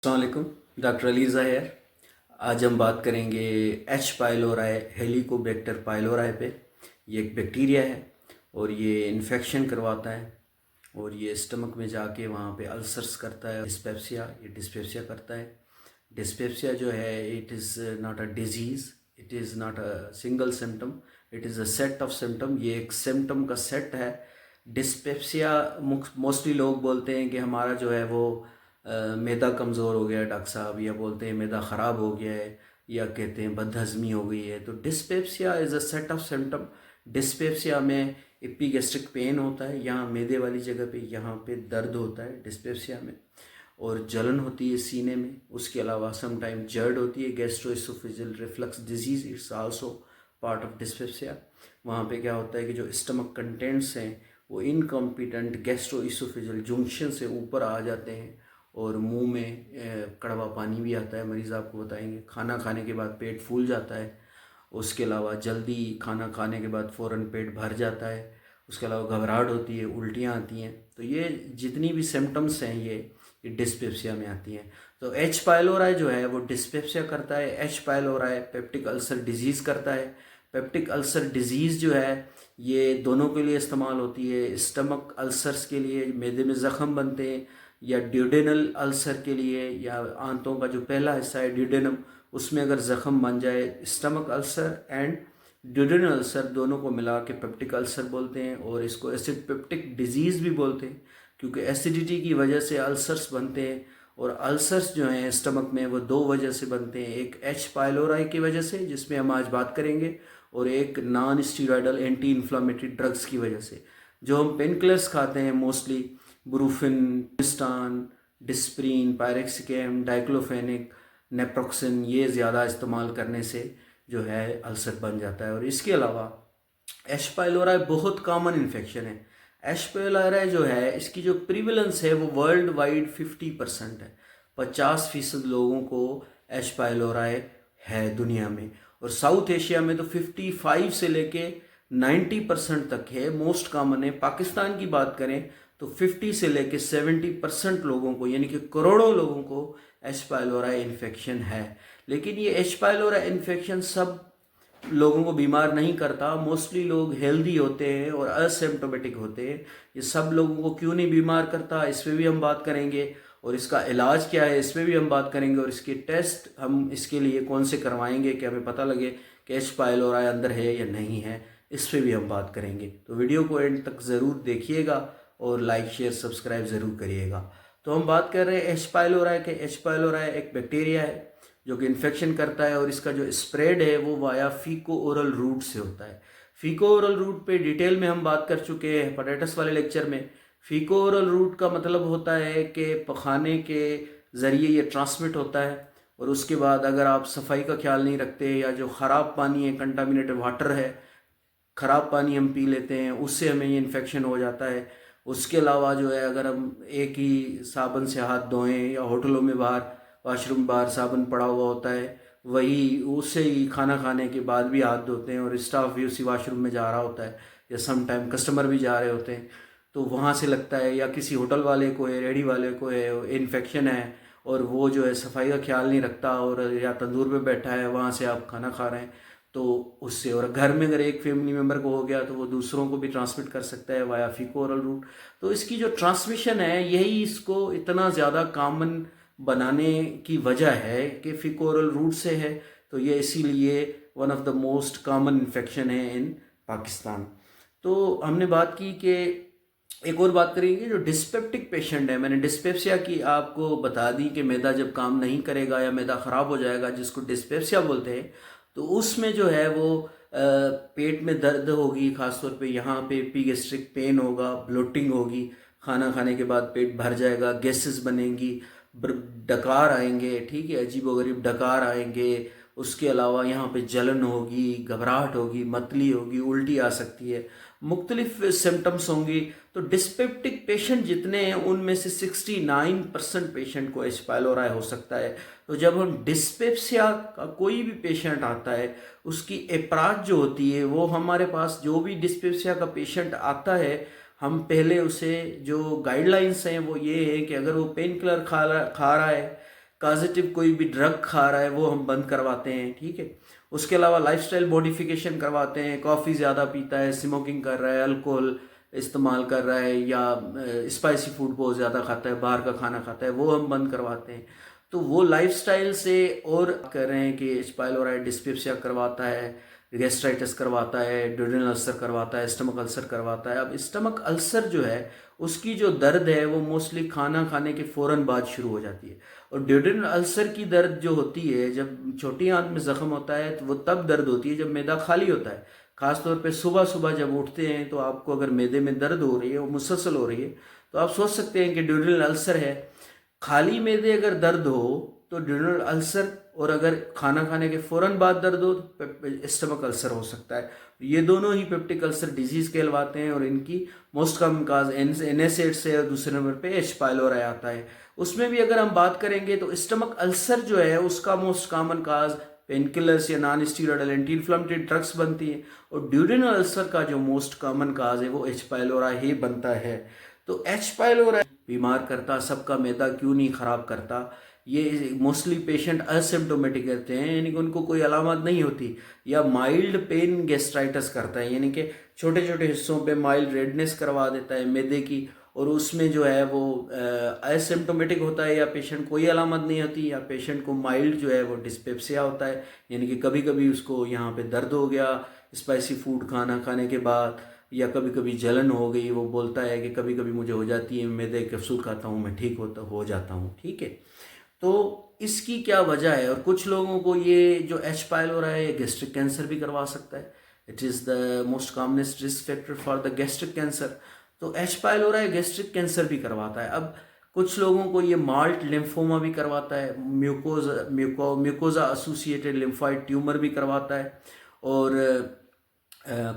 अस्सलाम वालेकुम। डॉक्टर अली ज़ाहिर। आज हम बात करेंगे एच पाइलोराई हेलिकोबैक्टर पाइलोराई पे। ये एक बैक्टीरिया है और ये इन्फेक्शन करवाता है और ये स्टमक में जाके वहाँ पे अल्सर्स करता है। डिस्पेप्सिया करता है। डिस्पेप्सिया जो है it is not a disease, it is not a single symptom, it is a set of symptom. ये एक सिम्टम का सेट है। डिस्पेप्सिया मोस्टली लोग बोलते हैं कि हमारा जो है वो मैदा कमज़ोर हो गया है डॉक्टर साहब, या बोलते हैं मैदा ख़राब हो गया है, या कहते हैं बदहज़मी हो गई है। तो dyspepsia is a set of symptom. Dyspepsia में एपिगैस्ट्रिक पेन होता है, यहाँ मैदे वाली जगह पे यहाँ पे दर्द होता है डिस्पेप्सिया में, और जलन होती है सीने में। उसके अलावा समटाइम जर्ड होती है, gastroesophageal reflux disease, it's also part of dyspepsia. वहाँ पे क्या होता है कि जो स्टमक कंटेंट्स हैं वो इनकम्पिटेंट गैस्ट्रोइसोफेजियल जंक्शन से ऊपर आ जाते हैं और मुंह में कड़वा पानी भी आता है। मरीज़ आपको बताएंगे खाना खाने के बाद पेट फूल जाता है। उसके अलावा जल्दी खाना खाने के बाद फ़ौरन पेट भर जाता है। उसके अलावा घबराहट होती है, उल्टियाँ आती हैं। तो ये जितनी भी सिम्टम्स हैं ये डिस्पेप्सिया में आती हैं। तो एच पाइलोराई जो है वो डिस्पेप्सिया करता है। H pylori peptic ulcer disease करता है। पेप्टिक अल्सर डिजीज़ जो है ये दोनों के लिए इस्तेमाल होती है। स्टमक अल्सर्स के लिए, मैदे में ज़ख़म बनते हैं, या ड्यूडेनल अल्सर के लिए, या आंतों का जो पहला हिस्सा है ड्यूडेनम, उसमें अगर ज़ख़म बन जाए। Stomach ulcer and duodenal ulcer दोनों को मिला के पेप्टिक अल्सर बोलते हैं, और इसको एसिड पेप्टिक डिजीज़ भी बोलते हैं क्योंकि एसिडिटी की वजह से अल्सर्स बनते हैं। और अल्सर्स जो हैं स्टमक में वो दो वजह से बनते हैं, एक एच पाइलोराई की वजह से जिसमें हम आज बात करेंगे, और एक non steroidal anti inflammatory drugs की वजह से। जो हम पेन किलर्स खाते हैं मोस्टली, ब्रूफिन, स्टान, डिस्प्रीन, पायरेक्सिकेम, डाइक्लोफेनिक, नेप्रोक्सिन, ये ज़्यादा इस्तेमाल करने से जो है अल्सर बन जाता है। और इसके अलावा एच पाइलोराई बहुत कॉमन इन्फेक्शन है। एच पाइलोराई जो है इसकी जो प्रिवेलेंस है वो वर्ल्ड वाइड 50% है। 50% लोगों को एच पाइलोराई है दुनिया में, और साउथ एशिया में तो 55 से लेके 90% तक है, मोस्ट कॉमन है। पाकिस्तान की बात करें तो 50 से लेके 70% लोगों को, यानी कि करोड़ों लोगों को एच पाइलोराई इन्फेक्शन है। लेकिन ये एच पाइलोराई इन्फेक्शन सब लोगों को बीमार नहीं करता। मोस्टली लोग हेल्दी होते हैं और असिम्टोमेटिक होते हैं। ये सब लोगों को क्यों नहीं बीमार करता, इस पर भी हम बात करेंगे, और इसका इलाज क्या है इस पर भी हम बात करेंगे, और इसके टेस्ट हम इसके लिए कौन से करवाएंगे कि हमें पता लगे कि एच पाइलोराई अंदर है या नहीं है, इस पर भी हम बात करेंगे। तो वीडियो को एंड तक ज़रूर देखिएगा और लाइक शेयर सब्सक्राइब ज़रूर करिएगा। तो हम बात कर रहे हैं एच पाइलोराई के। एच पाइलोराई एक बैक्टीरिया है जो कि इन्फेक्शन करता है, और इसका जो स्प्रेड है वो वाया फीको ओरल रूट से होता है। फीको ओरल रूट पे डिटेल में हम बात कर चुके हैं हेपेटाइटिस वाले लेक्चर में। फीको ओरल रूट का मतलब होता है कि पखाने के ज़रिए ये ट्रांसमिट होता है, और उसके बाद अगर आप सफाई का ख्याल नहीं रखते, या जो ख़राब पानी है, कंटामिनेटेड वाटर है, ख़राब पानी हम पी लेते हैं, उससे हमें ये इन्फेक्शन हो जाता है। उसके अलावा जो है अगर हम एक ही साबुन से हाथ धोएं, या होटलों में बाहर वाशरूम बाहर साबुन पड़ा हुआ होता है, वही उससे ही खाना खाने के बाद भी हाथ धोते हैं, और स्टाफ भी उसी वाशरूम में जा रहा होता है, या सम टाइम कस्टमर भी जा रहे होते हैं, तो वहाँ से लगता है, या किसी होटल वाले को है, रेडी वाले को है इन्फेक्शन है, और वो जो है सफाई का ख्याल नहीं रखता, और या तंदूर पे बैठा है, वहाँ से आप खाना खा रहे हैं, तो उससे, और घर में अगर एक फैमिली मेम्बर को हो गया तो वो दूसरों को भी ट्रांसमिट कर सकता है वाया फीको ओरल रूट। तो इसकी जो ट्रांसमिशन है यही इसको इतना ज़्यादा कॉमन बनाने की वजह है कि फीको ओरल रूट से है। तो ये इसीलिए one of the most common infection है इन पाकिस्तान। तो हमने बात की कि एक और बात करेंगे जो डिस्पेप्टिक पेशेंट है। मैंने डिस्पेप्सिया की आपको बता दी कि मैदा जब काम नहीं करेगा या मैदा ख़राब हो जाएगा, जिसको डिस्पेप्सिया बोलते हैं, तो उसमें जो है वो पेट में दर्द होगी, ख़ासतौर पे यहाँ पे एपिगैस्ट्रिक पेन होगा, ब्लोटिंग होगी, खाना खाने के बाद पेट भर जाएगा, गैसेस बनेंगी, डकार आएंगे, ठीक है, अजीबोगरीब डकार आएंगे। उसके अलावा यहाँ पे जलन होगी, घबराहट होगी, मतली होगी, उल्टी आ सकती है, मुख्तलिफ सिम्टम्स होंगी। तो डिस्पेप्टिक पेशेंट जितने हैं उनमें से 69% पेशेंट को एच पाइलोराई हो सकता है। तो जब हम डिस्पेप्सिया का कोई भी पेशेंट आता है, उसकी अप्रोच जो होती है वो, हमारे पास जो भी डिस्पेप्सिया का पेशेंट आता है, हम पहले उसे जो गाइडलाइंस हैं वो ये है कि अगर वो पेन किलर खा रहा है काजेटिव कोई भी ड्रग खा रहा है वो हम बंद करवाते हैं, ठीक है। उसके अलावा लाइफस्टाइल मॉडिफिकेशन करवाते हैं, कॉफ़ी ज़्यादा पीता है, स्मोकिंग कर रहा है, अल्कोहल इस्तेमाल कर रहा है या स्पाइसी फूड बहुत ज़्यादा खाता है, बाहर का खाना खाता है, वो हम बंद करवाते हैं। तो वो लाइफस्टाइल से और कर रहे हैं कि एच पाइलोरी डिस्पेप्सिया करवाता है, गैस्ट्राइटिस करवाता है, ड्यूडेनल अल्सर करवाता है, स्टमक अल्सर करवाता है। अब स्टमक अल्सर जो है उसकी जो दर्द है वो मोस्टली खाना खाने के फ़ौरन बाद शुरू हो जाती है, और ड्यूडेनल अल्सर की दर्द जो होती है जब छोटी आंत में ज़ख्म होता है तो वो तब दर्द होती है जब मैदा खाली होता है। ख़ासतौर पे सुबह सुबह जब उठते हैं तो आपको अगर मैदे में दर्द हो रही है, वो मुसलसल हो रही है, तो आप सोच सकते हैं कि ड्यूडेनल अल्सर है। खाली मैदे अगर दर्द हो तो ड्यूडेनल अल्सर, और अगर खाना खाने के फ़ौरन बाद दर्द हो तो स्टमक अल्सर हो सकता है। ये दोनों ही पेप्टिक अल्सर डिजीज़ कहलवाते हैं, और इनकी मोस्ट कॉमन काज NSAID से, और दूसरे नंबर पे एच पाइलोरी आता है। उसमें भी अगर हम बात करेंगे तो स्टमक अल्सर जो है उसका मोस्ट कॉमन काज पेनकिलर्स या non steroidal anti inflammatory drugs बनती हैं, और ड्यूडेनल अल्सर का जो मोस्ट कॉमन काज है वो एच पाइलोरी ही बनता है। तो एच पाइलोरी बीमार करता, सबका मैदा क्यों नहीं ख़राब करता? ये मोस्टली पेशेंट असिम्टोमेटिक रहते हैं, यानी कि उनको कोई अलामत नहीं होती, या माइल्ड पेन गैस्ट्राइटिस करता है, यानी कि छोटे छोटे हिस्सों पे माइल्ड रेडनेस करवा देता है मैदे की, और उसमें जो है वो असिम्टोमेटिक होता है, या पेशेंट कोई अलामत नहीं होती, या पेशेंट को माइल्ड जो है वो डिस्पेप्सिया होता है, यानी कि कभी कभी उसको यहाँ पे दर्द हो गया स्पाइसी फूड खाना खाने के बाद, या कभी कभी जलन हो गई, वो बोलता है कि कभी कभी मुझे हो जाती है, मैदे कैप्सूल खाता हूँ मैं ठीक हो जाता हूँ, ठीक है। तो इसकी क्या वजह है? और कुछ लोगों को ये जो एच पाइलोरी है ये गैस्ट्रिक कैंसर भी करवा सकता है। It is the most commonest risk factor for the gastric cancer. तो एच पाइलोरी गैस्ट्रिक कैंसर भी करवाता है। अब कुछ लोगों को ये माल्ट लिम्फोमा भी करवाता है, म्यूकोजा एसोसिएटेड लिम्फोइड ट्यूमर भी करवाता है, और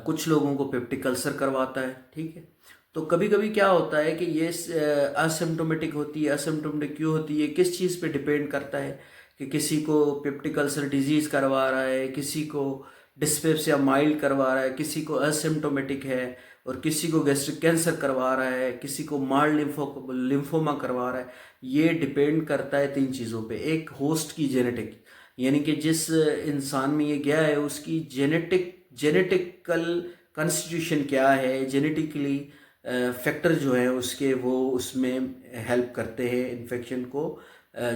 कुछ लोगों को पेप्टिक अल्सर करवाता है, ठीक है। तो कभी कभी क्या होता है कि ये असिम्टोमेटिक होती है। असिम्टोमेटिक क्यों होती है, किस चीज़ पे डिपेंड करता है कि किसी को पेप्टिक अल्सर डिजीज़ करवा रहा है, किसी को डिस्पेप्सिया माइल्ड करवा रहा है, किसी को असिम्टोमेटिक है, और किसी को गैस्ट्रिक कैंसर करवा रहा है, किसी को माइल्ड लिम्फोमा करवा रहा है। ये डिपेंड करता है तीन चीज़ों पे। एक, होस्ट की जेनेटिक, यानी कि जिस इंसान में ये गया है उसकी जेनेटिकल कॉन्स्टिट्यूशन क्या है, जेनेटिकली फैक्टर जो है उसके, वो उसमें हेल्प करते हैं इन्फेक्शन को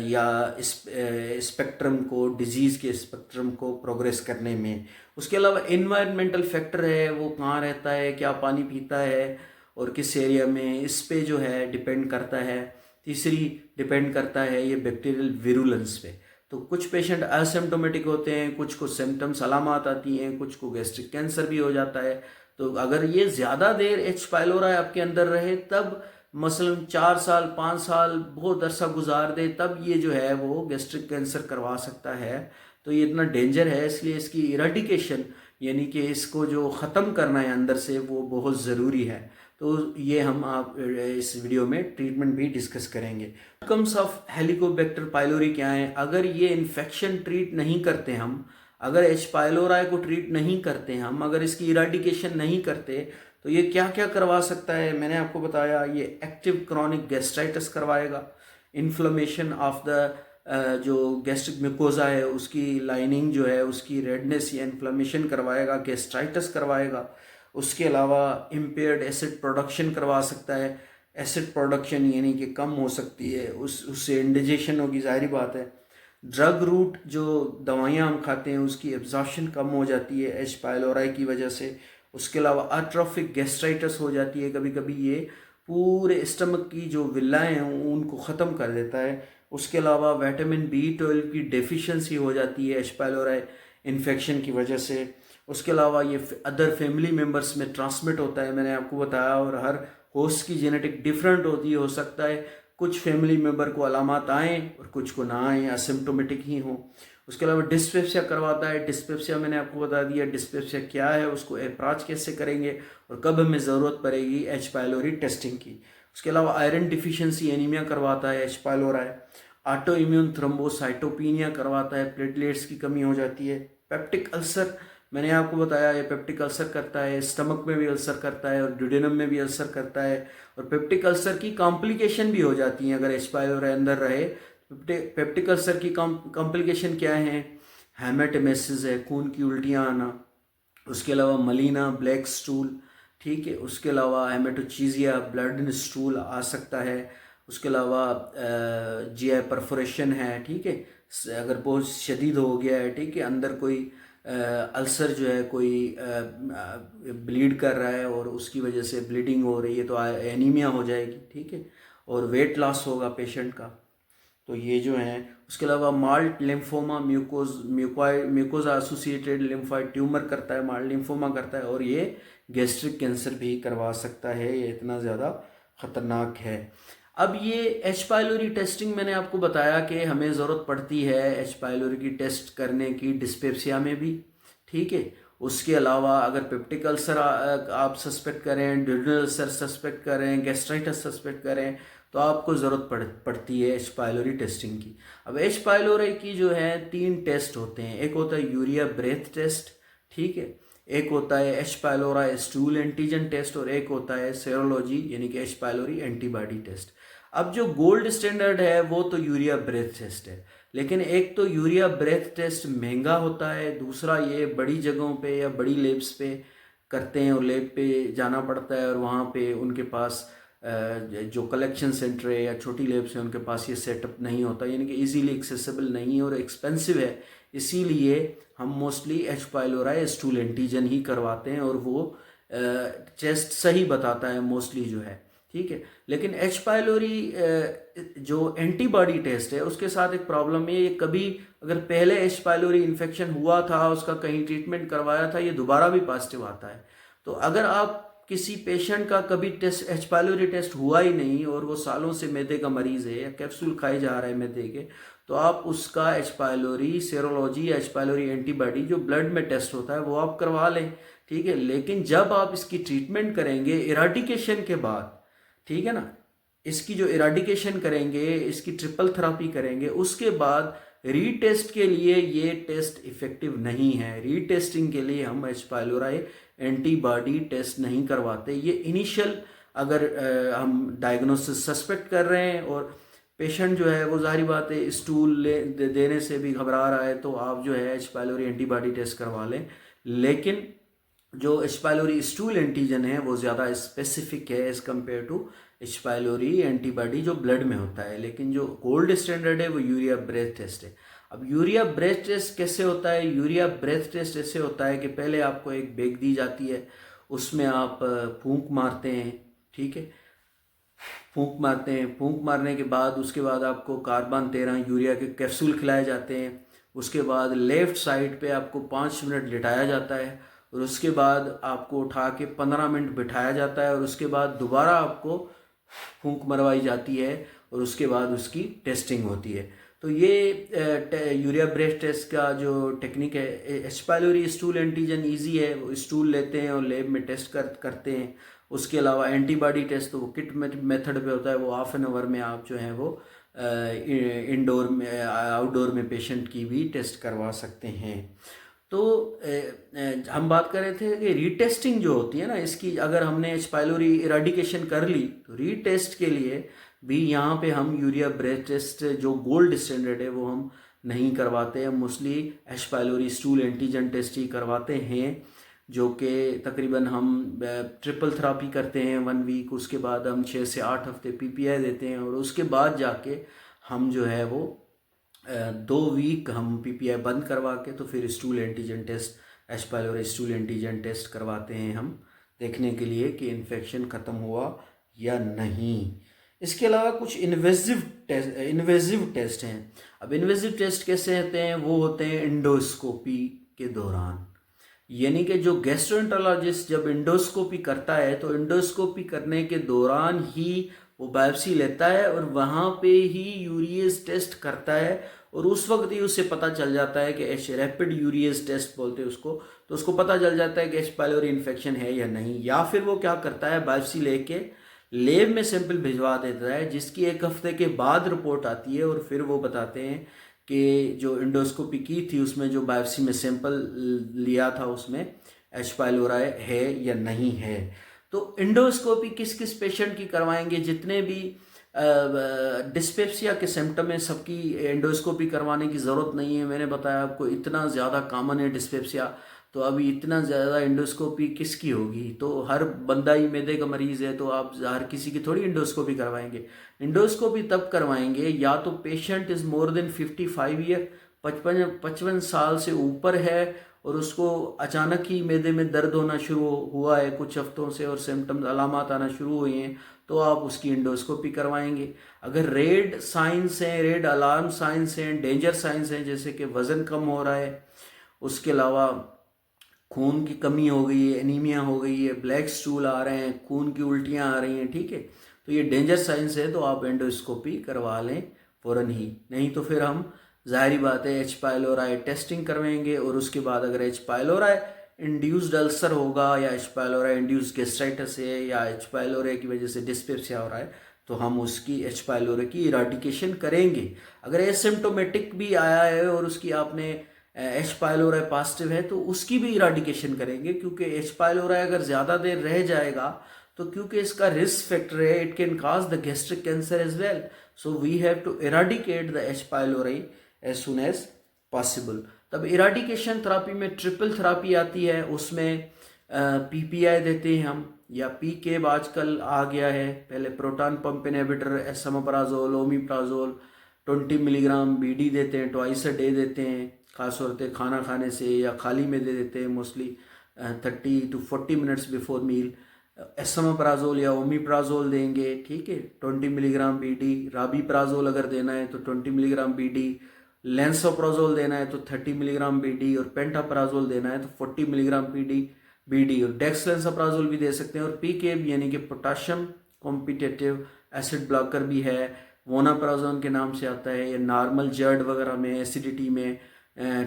या स्पेक्ट्रम को, डिजीज़ के स्पेक्ट्रम को प्रोग्रेस करने में। उसके अलावा इन्वायरमेंटल फैक्टर है, वो कहाँ रहता है, क्या पानी पीता है और किस एरिया में, इस पे जो है डिपेंड करता है। तीसरी डिपेंड करता है ये बैक्टीरियल विरुलेंस पे। तो कुछ पेशेंट असिम्टोमेटिक होते हैं, कुछ को सिम्टम्स अलामत आती हैं, कुछ को गैस्ट्रिक कैंसर भी हो जाता है। तो अगर ये ज़्यादा देर एच पाइलोरी आपके अंदर रहे, तब मसलन 4 साल 5 साल बहुत अरसा गुजार दे, तब ये जो है वो गैस्ट्रिक कैंसर करवा सकता है। तो ये इतना डेंजर है, इसलिए इसकी इरेडिकेशन यानी कि इसको जो ख़त्म करना है अंदर से, वो बहुत ज़रूरी है। तो ये हम आप इस वीडियो में ट्रीटमेंट भी डिस्कस करेंगे। आउटकम्स ऑफ हेलिकोबैक्टर पाइलोरी क्या है? अगर ये इन्फेक्शन ट्रीट नहीं करते हम, अगर एच पाइलोरी को ट्रीट नहीं करते हम, अगर इसकी इरेडिकेशन नहीं करते, तो ये क्या क्या करवा सकता है? मैंने आपको बताया, ये एक्टिव क्रॉनिक गैस्ट्राइटिस करवाएगा, इन्फ्लेमेशन ऑफ द जो गैस्ट्रिक म्यूकोजा है उसकी लाइनिंग जो है उसकी रेडनेस या इन्फ्लेमेशन करवाएगा, गैस्ट्राइटिस करवाएगा। उसके अलावा इम्पेयर्ड एसिड प्रोडक्शन करवा सकता है। एसिड प्रोडक्शन यानी कि कम हो सकती है, उससे इंडिजेशन होगी, जाहिर बात है। ड्रग रूट जो दवाइयाँ हम खाते हैं उसकी एब्जॉर्प्शन कम हो जाती है एच पाइलोरी की वजह से। उसके अलावा अट्रोफिक गैस्ट्राइटिस हो जाती है, कभी कभी ये पूरे स्टमक की जो विलाएँ हैं उनको ख़त्म कर देता है। उसके अलावा विटामिन B12 की डेफिशिएंसी हो जाती है एच पाइलोरी इन्फेक्शन की वजह से। उसके अलावा ये अदर फैमिली मेम्बर्स में ट्रांसमिट होता है, मैंने आपको बताया, और हर होस्ट की जेनेटिक डिफरेंट होती है। हो सकता है कुछ फैमिली मेम्बर को अलामत आएँ और कुछ को ना आएँ, असिम्टोमेटिक ही हों। उसके अलावा डिस्पेप्सिया करवाता है। डिस्पेप्सिया मैंने आपको बता दिया, डिस्पेप्सिया क्या है, उसको अप्रोच कैसे करेंगे और कब हमें ज़रूरत पड़ेगी एच पाइलोरी टेस्टिंग की। उसके अलावा आयरन डिफिशिएंसी एनीमिया करवाता है H pylori. Auto immune thrombocytopenia करवाता है, प्लेटलेट्स की कमी हो जाती है। पेप्टिक अल्सर मैंने आपको बताया, ये पेप्टिक अल्सर करता है, स्टमक में भी अल्सर करता है और ड्यूडेनम में भी अल्सर करता है। और पेप्टिक अल्सर की कॉम्प्लिकेशन भी हो जाती हैं अगर एच पाइलोरी अंदर रहे, पेप्टिक अल्सर की कॉम्प्लिकेशन क्या है? हेमेटोमेसिस है, खून की उल्टियाँ आना, उसके अलावा मलीना, ब्लैक स्टूल, ठीक है, उसके अलावा हेमेटोचीजिया, ब्लड इन स्टूल आ सकता है, उसके अलावा जीआई परफोरेशन है, ठीक है, अगर बहुत शदीद हो गया है, ठीक है, अंदर कोई अल्सर जो है कोई ब्लीड कर रहा है और उसकी वजह से ब्लीडिंग हो रही है तो एनीमिया हो जाएगी, ठीक है, और वेट लॉस होगा पेशेंट का। तो ये जो है, उसके अलावा malt lymphoma, mucosa associated lymphoid tumour करता है, माल्ट लिम्फोमा करता है, और ये गैस्ट्रिक कैंसर भी करवा सकता है, ये इतना ज़्यादा ख़तरनाक है। अब ये एच पाइलोरी टेस्टिंग मैंने आपको बताया कि हमें ज़रूरत पड़ती है एच पाइलोरी की टेस्ट करने की डिस्पेप्सिया में भी, ठीक है। उसके अलावा अगर पेप्टिक अल्सर आप सस्पेक्ट करें, ड्यूडेनल अल्सर सस्पेक्ट करें, गैस्ट्राइटिस सस्पेक्ट करें, तो आपको ज़रूरत पड़ती है एच पाइलोरी टेस्टिंग की। अब एच पाइलोरी की जो है 3 टेस्ट होते हैं, एक होता है यूरिया ब्रेथ टेस्ट, ठीक है, एक होता है H pylori stool antigen test, और एक होता है सेरोलॉजी यानी कि एच पाइलोरी एंटीबॉडी टेस्ट। अब जो गोल्ड स्टैंडर्ड है वो तो यूरिया ब्रेथ टेस्ट है, लेकिन एक तो यूरिया ब्रेथ टेस्ट महंगा होता है, दूसरा ये बड़ी जगहों पे या बड़ी लेब्स पे करते हैं और लेब पे जाना पड़ता है, और वहाँ पे उनके पास जो कलेक्शन सेंटर है या छोटी लेब्स हैं उनके पास ये सेटअप नहीं होता, यानी कि इजीली एक्सेसिबल नहीं है और एक्सपेंसिव है। इसीलिए हम mostly H pylori stool antigen ही करवाते हैं और वो टेस्ट सही बताता है मोस्टली जो है, ठीक है। लेकिन एच पाइलोरी जो एंटीबॉडी टेस्ट है उसके साथ एक प्रॉब्लम है, ये कभी अगर पहले एच पाइलोरी इन्फेक्शन हुआ था, उसका कहीं ट्रीटमेंट करवाया था, ये दोबारा भी पॉजिटिव आता है। तो अगर आप किसी पेशेंट का कभी टेस्ट एच पाइलोरी टेस्ट हुआ ही नहीं और वो सालों से मैदे का मरीज़ है या कैप्सूल खाए जा रहा है मैदे के, तो आप उसका एच पाइलोरी सेरोलॉजी या एच पाइलोरी एंटीबॉडी जो ब्लड में टेस्ट होता है वो आप करवा लें, ठीक है। लेकिन जब आप इसकी ट्रीटमेंट करेंगे इराडिकेशन के बाद, ठीक है ना, इसकी जो इराडिकेशन करेंगे, इसकी ट्रिपल थेरापी करेंगे, उसके बाद रीटेस्ट के लिए ये टेस्ट इफेक्टिव नहीं है। रीटेस्टिंग के लिए हम एच पाइलोरी एंटीबॉडी टेस्ट नहीं करवाते। ये इनिशियल अगर हम डायग्नोसिस सस्पेक्ट कर रहे हैं और पेशेंट जो है वो जाहिर बात है स्टूल देने से भी घबरा रहा है, तो आप जो है एच पाइलोरी एंटीबॉडी टेस्ट करवा लें। लेकिन जो एच पाइलोरी स्टूल एंटीजन है वो ज़्यादा स्पेसिफिक है as compared to H pylori antibody जो ब्लड में होता है। लेकिन जो गोल्ड स्टैंडर्ड है वो यूरिया ब्रेथ टेस्ट है। अब यूरिया ब्रेथ टेस्ट कैसे होता है? यूरिया ब्रेथ टेस्ट ऐसे होता है कि पहले आपको एक बैग दी जाती है, उसमें आप फूंक मारते हैं, ठीक है, फूंक मारते हैं। फूंक मारने के बाद उसके बाद आपको कार्बन 13 यूरिया के कैप्सूल खिलाए जाते हैं। उसके बाद लेफ़्ट साइड पे आपको 5 मिनट लिटाया जाता है और उसके बाद आपको उठा के 15 मिनट बिठाया जाता है और उसके बाद दोबारा आपको फूंक मरवाई जाती है और उसके बाद उसकी टेस्टिंग होती है। तो ये यूरिया ब्रेथ टेस्ट का जो टेक्निक है, H pylori stool antigen easy है, वो स्टूल लेते हैं और लैब में टेस्ट करते हैं। उसके अलावा एंटीबॉडी टेस्ट तो वो किट मेथड पे होता है, वो हाफ एन आवर में आप जो है वो इंडोर में आउटडोर में पेशेंट की भी टेस्ट करवा सकते हैं। तो हम बात कर रहे थे कि रीटेस्टिंग जो होती है ना, इसकी अगर हमने एच पाइलोरी इराडिकेशन कर ली तो रीटेस्ट के लिए भी यहाँ पे हम यूरिया ब्रेथ टेस्ट जो गोल्ड स्टैंडर्ड है वो हम नहीं करवाते हैं। Mostly H pylori stool antigen test ही करवाते हैं, जो कि तकरीबन हम ट्रिपल थेरापी करते हैं 1 वीक, उसके बाद हम 6 से 8 हफ्ते पीपीआई देते हैं और उसके बाद जाके हम जो है वो 2 वीक हम पीपीआई बंद करवा के तो फिर stool antigen test, H pylori stool antigen test करवाते हैं हम, देखने के लिए कि इन्फेक्शन ख़त्म हुआ या नहीं। इसके अलावा कुछ इन्वेजिव टेस्ट हैं। अब इन्वेजिव टेस्ट कैसे होते हैं? वो होते हैं इंडोस्कोपी के दौरान, यानी कि जो गैस्ट्रोएंटरोलॉजिस्ट जब इंडोस्कोपी करता है तो इंडोस्कोपी करने के दौरान ही वो बायोप्सी लेता है और वहाँ पे ही यूरिएज टेस्ट करता है और उस वक्त ही उसे पता चल जाता है कि एच रैपिड यूरिएज टेस्ट बोलते हैं उसको, तो उसको पता चल जाता है कि एच पाइलोरी इन्फेक्शन है या नहीं। या फिर वो क्या करता है, बायोप्सी लेके लैब में सैंपल भिजवा देता है, जिसकी 1 हफ्ते के बाद रिपोर्ट आती है और फिर वो बताते हैं कि जो इंडोस्कोपी की थी उसमें जो बायोप्सी में सैंपल लिया था उसमें एच पाइलोरी है या नहीं है। तो इंडोस्कोपी किस किस पेशेंट की करवाएंगे? जितने भी डिस्पेप्सिया के सिम्टम में सबकी एंडोस्कोपी करवाने की ज़रूरत नहीं है। मैंने बताया आपको इतना ज़्यादा कॉमन है डिस्पेप्सिया, तो अभी इतना ज़्यादा एंडोस्कोपी किसकी होगी? तो हर बंदा ही मैदे का मरीज़ है, तो आप हर किसी की थोड़ी एंडोस्कोपी करवाएंगे। एंडोस्कोपी तब करवाएंगे या तो patient is more than 55 year, 55 साल से ऊपर है, और उसको अचानक ही मैदे में दर्द होना शुरू हुआ है कुछ हफ्तों से, और सिम्टम्स अलामत आना शुरू हुए हैं, तो आप उसकी एंडोस्कोपी करवाएंगे। अगर रेड साइंस हैं, रेड अलार्म साइंस हैं, डेंजर साइंस हैं, जैसे कि वज़न कम हो रहा है, उसके अलावा खून की कमी हो गई है, एनीमिया हो गई है, ब्लैक स्टूल आ रहे हैं, खून की उल्टियाँ आ रही हैं, ठीक है, तो ये डेंजर साइंस है, तो आप एंडोस्कोपी करवा लें फ़ौरन ही। नहीं तो फिर हम ज़ाहिरी बात है एच पाइलोराई टेस्टिंग करवाएंगे, और उसके बाद अगर एच पाइलोराई इंड्यूस्ड अल्सर होगा, या एच पाइलोराई इंड्यूस्ड गैस्ट्राइटिस है, या एच पाइलोराई की वजह से डिस्पेप्सिया हो रहा है, तो हम उसकी एच पाइलोराई की इराडिकेशन करेंगे। अगर एसिम्टोमेटिक भी आया है और उसकी आपने एच पाइलोराई पॉजिटिव है, तो उसकी भी इराडिकेशन करेंगे, क्योंकि एच पाइलोराई अगर ज़्यादा देर रह जाएगा, तो क्योंकि इसका रिस्क फैक्टर है, it can cause the gastric cancer as well, so we have to eradicate the H pylori as soon as possible. तब इराडिकेशन थेरापी में ट्रिपल थेरापी आती है, उसमें पीपीआई देते हैं हम, या पीकेब आजकल आ गया है, पहले proton pump inhibitor, esomeprazole, omeprazole, 20 milligram BD देते हैं, ट्वाइस अ डे देते हैं, खास तौर पे खाना खाने से या खाली में दे देते हैं, mostly 30 to 40 minutes before meal. Esomeprazole या ओमिप्राजोल देंगे, ठीक है, 20 मिलीग्राम बीडी। राबीप्राजोल अगर देना है तो 20 मिलीग्राम बीडी, लेंसोप्राजोल देना है तो 30 मिलीग्राम बीडी, और पेंटाप्राजोल देना है तो 40 मिलीग्राम बीडी, और डेक्सलेंसोप्राजोल भी दे सकते हैं। और पीकेब यानी कि पोटाशियम कॉम्पिटेटिव एसिड ब्लॉकर भी है, वोनाप्राजोन के नाम से आता है, या नॉर्मल जर्ड वगैरह में एसिडिटी में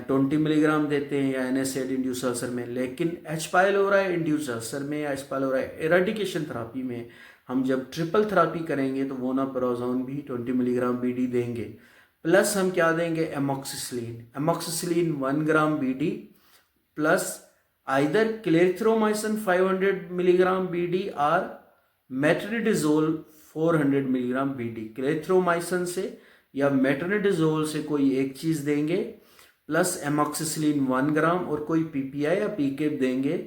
20 मिलीग्राम देते हैं, या एनएसएड इंड्यूस अल्सर में। लेकिन एच पाइलोराई इंड्यूस अल्सर में या एच पाइलोराई एराडिकेशन थेरापी में हम जब ट्रिपल थेरापी करेंगे, तो वोनाप्राजोन भी 20 मिलीग्राम बीडी देंगे, प्लस हम क्या देंगे, amoxicillin 1 gram BD, plus either clarithromycin 500 milligram BD और मेट्रोनिडाजोल 400 मिलीग्राम बीडी। क्लेरिथ्रोमाइसिन से या मेट्रोनिडाजोल से कोई एक चीज़ देंगे, प्लस एमोक्सिसिलिन 1 ग्राम, और कोई पीपीआई या पीकेब देंगे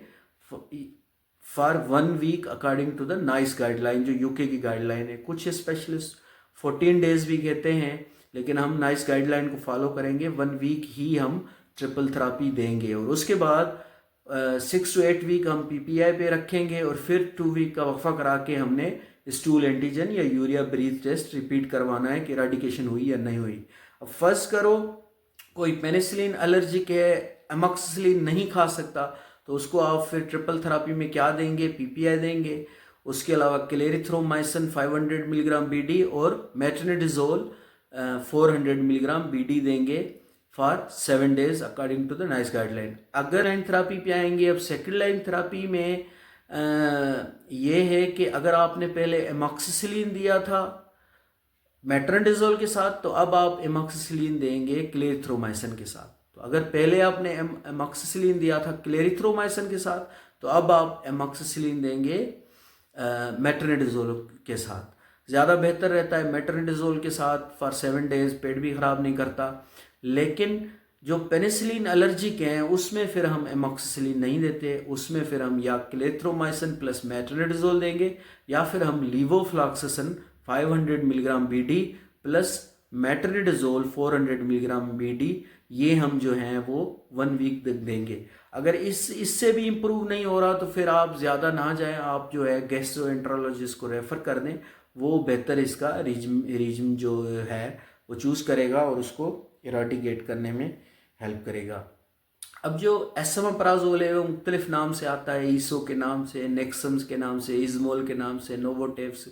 for 1 week according to the NICE guideline, जो यूके की गाइडलाइन है। कुछ स्पेशलिस्ट 14 डेज भी कहते हैं, लेकिन हम नाइस गाइडलाइन को फॉलो करेंगे, 1 वीक ही हम ट्रिपल थेरापी देंगे, और उसके बाद 6 to 8 वीक हम पीपीआई पे रखेंगे, और फिर 2 वीक का वक्फा करा के हमने स्टूल एंटीजन या यूरिया ब्रीथ टेस्ट रिपीट करवाना है कि इराडिकेशन हुई या नहीं हुई। अब फर्स्ट करो, कोई पेनिसिलिन एलर्जिक है, एमोक्सिसिलिन नहीं खा सकता, तो उसको आप फिर ट्रिपल थेरापी में क्या देंगे, पीपीआई देंगे। उसके अलावा क्लेरिथ्रोमाइसिन 500 मिलीग्राम बीडी और मेट्रोनिडाजोल 400 मिलीग्राम बीडी देंगे for 7 days according to the NICE guideline. अगर लाइन थेरापी पे आएंगे, अब सेकेंड लाइन थेरापी में ये है कि अगर आपने पहले एमोक्सिसिलिन दिया था मेट्रोनिडाजोल के साथ, तो अब आप एमोक्सिसिलिन देंगे क्लेरिथ्रोमाइसिन के साथ। तो अगर पहले आपने एमोक्सिसिलिन दिया था क्लेरिथ्रोमाइसिन के साथ, तो अब आप एमोक्सिसिलिन देंगे मेट्रोनिडाजोल के साथ। ज़्यादा बेहतर रहता है मेट्रोनिडाजोल के साथ फॉर 7 डेज, पेट भी ख़राब नहीं करता। लेकिन जो पेनिसिलिन एलर्जिक हैं उसमें फिर हम एमोक्सिसिलिन नहीं देते, उसमें फिर हम या क्लेरिथ्रोमाइसिन प्लस मेट्रोनिडाजोल देंगे, या फिर हम levofloxacin 500 milligram BD plus metronidazole 400 milligram BD, ये हम जो हैं वो 1 वीक तक देंगे। अगर इससे भी इम्प्रूव नहीं हो रहा, तो फिर आप ज़्यादा ना जाएं, आप जो है गैस्ट्रोएंटरोलॉजिस्ट को रेफ़र कर दें, वो बेहतर इसका रिजिम जो है वो चूज़ करेगा और उसको इराडिकेट करने में हेल्प करेगा। अब जो एसोमेप्राजोल है वो मुख्तलिफ नाम से आता है, ईसो के नाम से, नेक्सम्स के नाम से, इजमोल के नाम से, नोवोटेव्स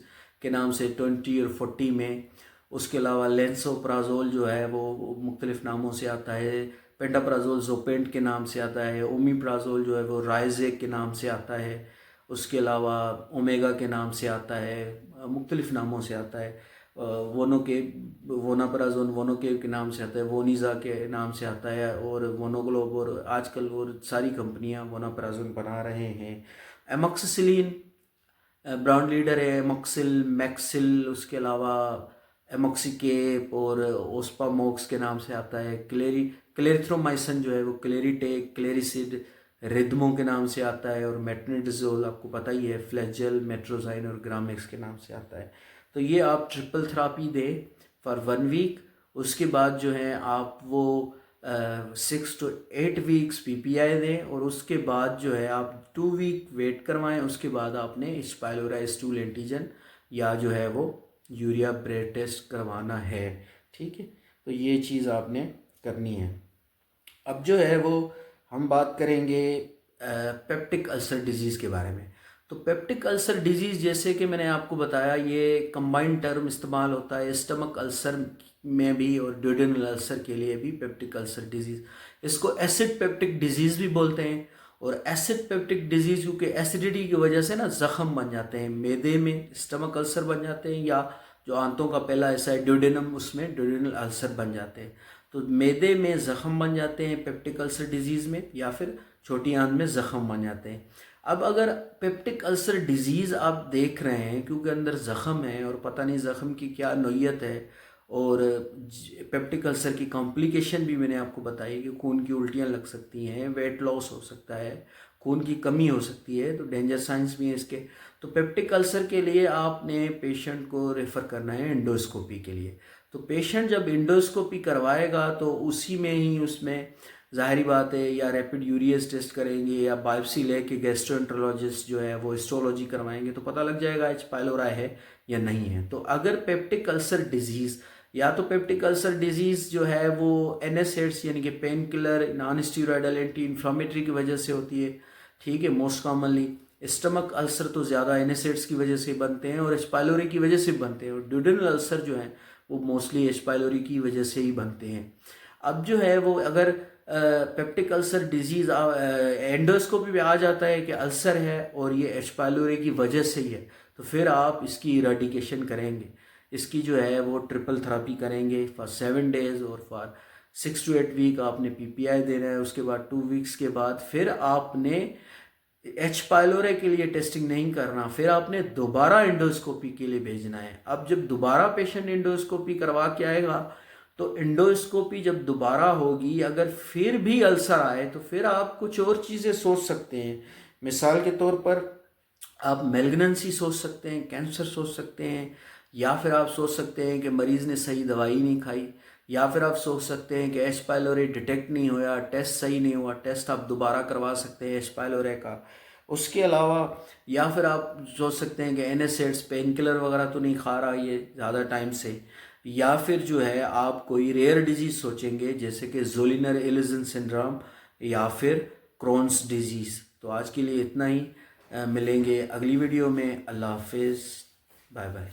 के नाम से 20 और 40 में। उसके अलावा लेंसोप्राजोल जो है वो मुख्तलिफ नामों से आता है, पेंटाप्राजोल जोपेंट के नाम से आता है, ओमिप्राजोल जो है वो राइजेक के नाम से आता है, उसके अलावा ओमेगा के नाम से आता है, मुख्तलिफ नामों से आता है। वोनाप्राजोल वोनोकेव के नाम से आता है, वोनिजा के नाम से आता है, और वोनोग्लोब, और आजकल और सारी कंपनियां वोनाप्राजोल बना रहे हैं। एमोक्सिसिलिन ब्रांड लीडर है एमोक्सिल, मैक्सिल, उसके अलावा एमोक्सिकेप और ओस्पामोक्स के नाम से आता है। क्लेरिथ्रोमाइसिन जो है वो क्लेरिटेक, क्लेरिसिड, रिदमो के नाम से आता है। और मेट्रोनिडाजोल आपको पता ही है, फ्लैजेल, मेट्रोजाइन और ग्रामेक्स के नाम से आता है। तो ये आप ट्रिपल थेरापी दें फॉर 1 वीक। उसके बाद जो है आप वो 6 to 8 वीक्स पीपीआई दें और उसके बाद जो है आप 2 वीक वेट करवाएं। उसके बाद आपने एच पाइलोरी स्टूल एंटीजन या जो है वो यूरिया ब्रेड टेस्ट करवाना है। ठीक है, तो ये चीज़ आपने करनी है। अब जो है वो हम बात करेंगे पेप्टिक अल्सर डिजीज़ के बारे में। तो पेप्टिक अल्सर डिजीज़ जैसे कि मैंने आपको बताया, ये कंबाइंड टर्म इस्तेमाल होता है स्टमक अल्सर में भी और ड्यूडेनल अल्सर के लिए भी। पेप्टिक अल्सर डिजीज़, इसको एसिड पेप्टिक डिजीज़ भी बोलते हैं। और एसिड पेप्टिक डिजीज़ क्योंकि एसिडिटी की वजह से ना ज़ख़म बन जाते हैं मैदे में, स्टमक अल्सर बन जाते हैं, या जो आंतों का पहला हिस्सा है ड्यूडेनम, उसमें ड्यूडेनल अल्सर बन जाते हैं। तो मैदे में ज़ख़म बन जाते हैं पेप्टिक अल्सर डिजीज़ में, या फिर छोटी आंत में ज़ख़म बन जाते हैं। अब अगर पेप्टिक अल्सर डिजीज़ आप देख रहे हैं क्योंकि अंदर ज़ख़म है और पता नहीं ज़ख़म की क्या नोयत है, और पेप्टिक अल्सर की कॉम्प्लिकेशन भी मैंने आपको बताई कि खून की उल्टियाँ लग सकती हैं, वेट लॉस हो सकता है, खून की कमी हो सकती है, तो डेंजर साइंस भी है इसके। तो पेप्टिक अल्सर के लिए आपने पेशेंट को रेफ़र करना है एंडोस्कोपी के लिए। तो पेशेंट जब एंडोस्कोपी करवाएगा तो उसी में ही उसमें ज़ाहिरी बात है या रैपिड यूरियस टेस्ट करेंगे या बायोप्सी लेके गैस्ट्रोएंटरोलॉजिस्ट जो है वो हिस्टोलॉजी करवाएंगे, तो पता लग जाएगा एच पाइलोरी है या नहीं है। तो अगर पेप्टिक अल्सर डिजीज़, या तो पेप्टिक अल्सर डिजीज़ जो है वो एनएसएड्स यानी कि pain killer, non steroidal anti inflammatory की वजह से होती है। ठीक है, मोस्ट कॉमनली स्टमक अल्सर तो ज़्यादा एनएसएड्स की वजह से बनते हैं और एच पाइलोरी की वजह से बनते हैं, और ड्यूडेनल अल्सर जो हैं वो मोस्टली एच पाइलोरी की वजह से ही बनते हैं। अब जो है वो अगर पेप्टिक अल्सर डिजीज़ एंडोस्कोपी में आ जाता है कि अल्सर है और ये एच पाइलोरी की वजह से ही है, तो फिर आप इसकी इराडिकेशन करेंगे। इसकी जो है वो ट्रिपल थेरापी करेंगे फॉर 7 डेज़ और फॉर 6 to 8 वीक आपने पीपीआई देना है। उसके बाद 2 वीक्स के बाद फिर आपने एच पाइलोरी के लिए टेस्टिंग नहीं करना, फिर आपने दोबारा एंडोस्कोपी के लिए भेजना है। अब जब दोबारा पेशेंट एंडोस्कोपी करवा के आएगा तो एंडोस्कोपी जब दोबारा होगी, अगर फिर भी अल्सर आए तो फिर आप कुछ और चीज़ें सोच सकते हैं। मिसाल के तौर पर आप मेलिग्नेंसी सोच सकते हैं, कैंसर सोच सकते हैं, या फिर आप सोच सकते हैं कि मरीज़ ने सही दवाई नहीं खाई, या फिर आप सोच सकते हैं कि एच पाइलोरी डिटेक्ट नहीं हुआ, टेस्ट सही नहीं हुआ, टेस्ट आप दोबारा करवा सकते हैं एच पाइलोरी का। उसके अलावा या फिर आप सोच सकते हैं कि एनएसएड्स, पेन किलर वगैरह तो नहीं खा रहा ये ज़्यादा टाइम से, या फिर जो है आप कोई रेयर डिजीज़ सोचेंगे जैसे कि ज़ोलिनर एलिसन सिंड्रोम या फिर क्रोन्स डिजीज़। तो आज के लिए इतना ही, मिलेंगे अगली वीडियो में। अल्लाह हाफिज़, बाय बाय।